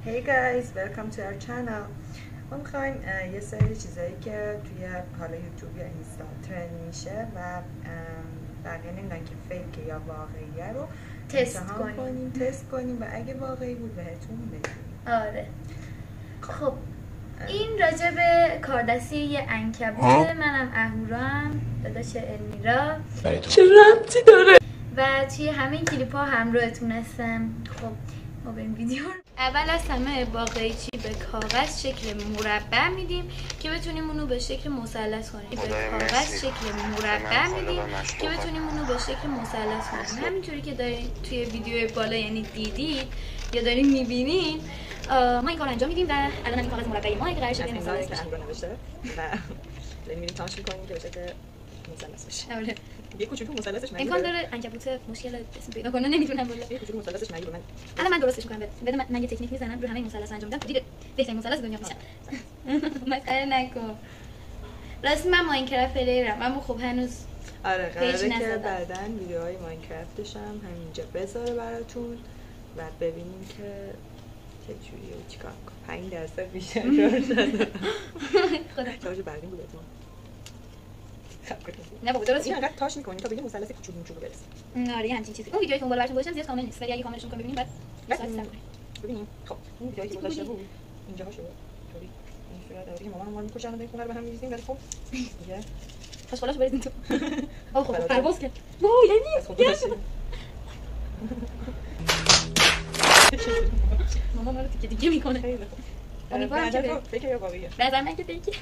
Hey guys, welcome to our channel. ما میخوایم یه سری چیزایی که توی حالا یوتیوب یا اینستا ترند میشه و بقیه نمیدونن که فیک یا واقعیه رو تست کنیم و اگه واقعی بود بهتون بگیم. آره. خب این راجع به کاردستی یه عنکبوته. منم اهورام، داداش المیرا. چه ربطی داره؟ و توی همه کلیپ ها همراهتون هستم. خب ما بریم ویدیو رو. اول از همه با قیچی به کاغذ شکل مربع میدیم که بتونیم اونو به شکل مثلث کنیم. به کاغذ شکل مربع میدیم که بتونیم اونو به شکل مثلث کنیم. همینطوری که دارین توی ویدیو بالا یعنی دیدید یا دارین میبینین ما این کار انجام میدیم و الان این کاغذ مربعی ما اگه قرار شده مثلث بشه و داریم میریم تماشا می‌کنیم که به شکل مثلث بشه. آره. یه کوچولو مثلثش نگیره. امکان داره عنکبوت مشکل اسم پیدا کنه، نمیدونم والا. یه کوچولو مثلثش نگیره. الان من درستش می‌کنم. بده من یه تکنیک میزنم رو همه مثلث انجام میدم. دیگه بهترین مثلث دنیا میشه. مسخره نکن. راست من ماینکرافت پلیرم اما خب هنوز آره قراره که بعداً ویدیوهای ماینکرافتش هم همینجا بذاره براتون و ببینیم که چجوریه و چیکار کنیم. 5% بیشتر شده. خدا تاج برقین بود تو. نه بابا درست اینقدر تاش می‌کنیم تا به یه مثلث کوچولو برسیم. آره همین چیزی. اون ویدیویی که اون بالا براتون گذاشتم زیاد کامل نیست ولی اگه کاملش کنم ببینیم بعد ببینیم. خب این ویدیویی که گذاشته بود اینجاها شده. طوری این صورت داره که مامانم ما رو می‌کشن و این خونه رو به هم می‌ریزیم ولی خب دیگه خوشحالش بریزین تو. آه خب پرواز کرد. وای یعنی مامان رو دیگه میکنه. خیلی خوب. امیدوارم که فکر یا واقعیه. نظر من که فکر.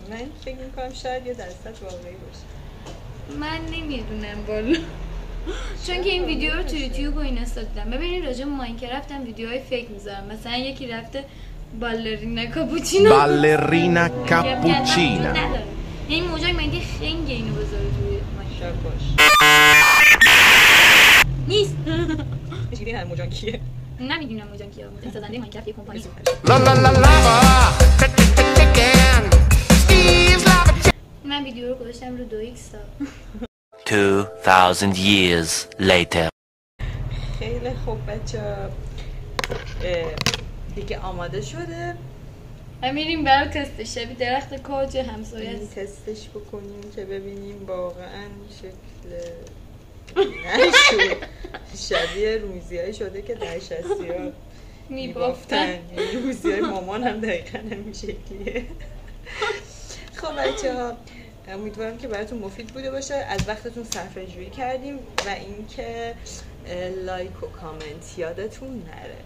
من فکر می‌کنم شاید یه درصد واقعی باشه. من نمیدونم والا. چون که این ویدیو رو تو یوتیوب و اینستا دیدم. ببینید راجع به ماینکرافت هم ویدیوهای فیک میذارم. مثلا یکی رفته بالرینا کاپوچینو. بالرینا کاپوچینا. یعنی موجای مگه خنگ اینو بذاره توی شاید باش. نیست. هیچ ایده ندارم موجان کیه. نمیدونم موجان کیه. موجان سازنده ماینکرافت یه کمپانی. لا لا لا لا. من ویدیو رو گذاشتم رو 2x تا 2000 years later. خیلی خوب بچه‌ها دیگه آماده شده. ما میریم برای تست شبیه درخت کاج همسایه است. تستش بکنیم که ببینیم واقعا شکل نشد. شبیه روزیایی شده که در 60ها میبافتن. روزیای مامان هم دقیقا همین شکلیه. خب بچه‌ها امیدوارم که براتون مفید بوده باشه. از وقتتون صرفه‌جویی کردیم و اینکه لایک و کامنت یادتون نره.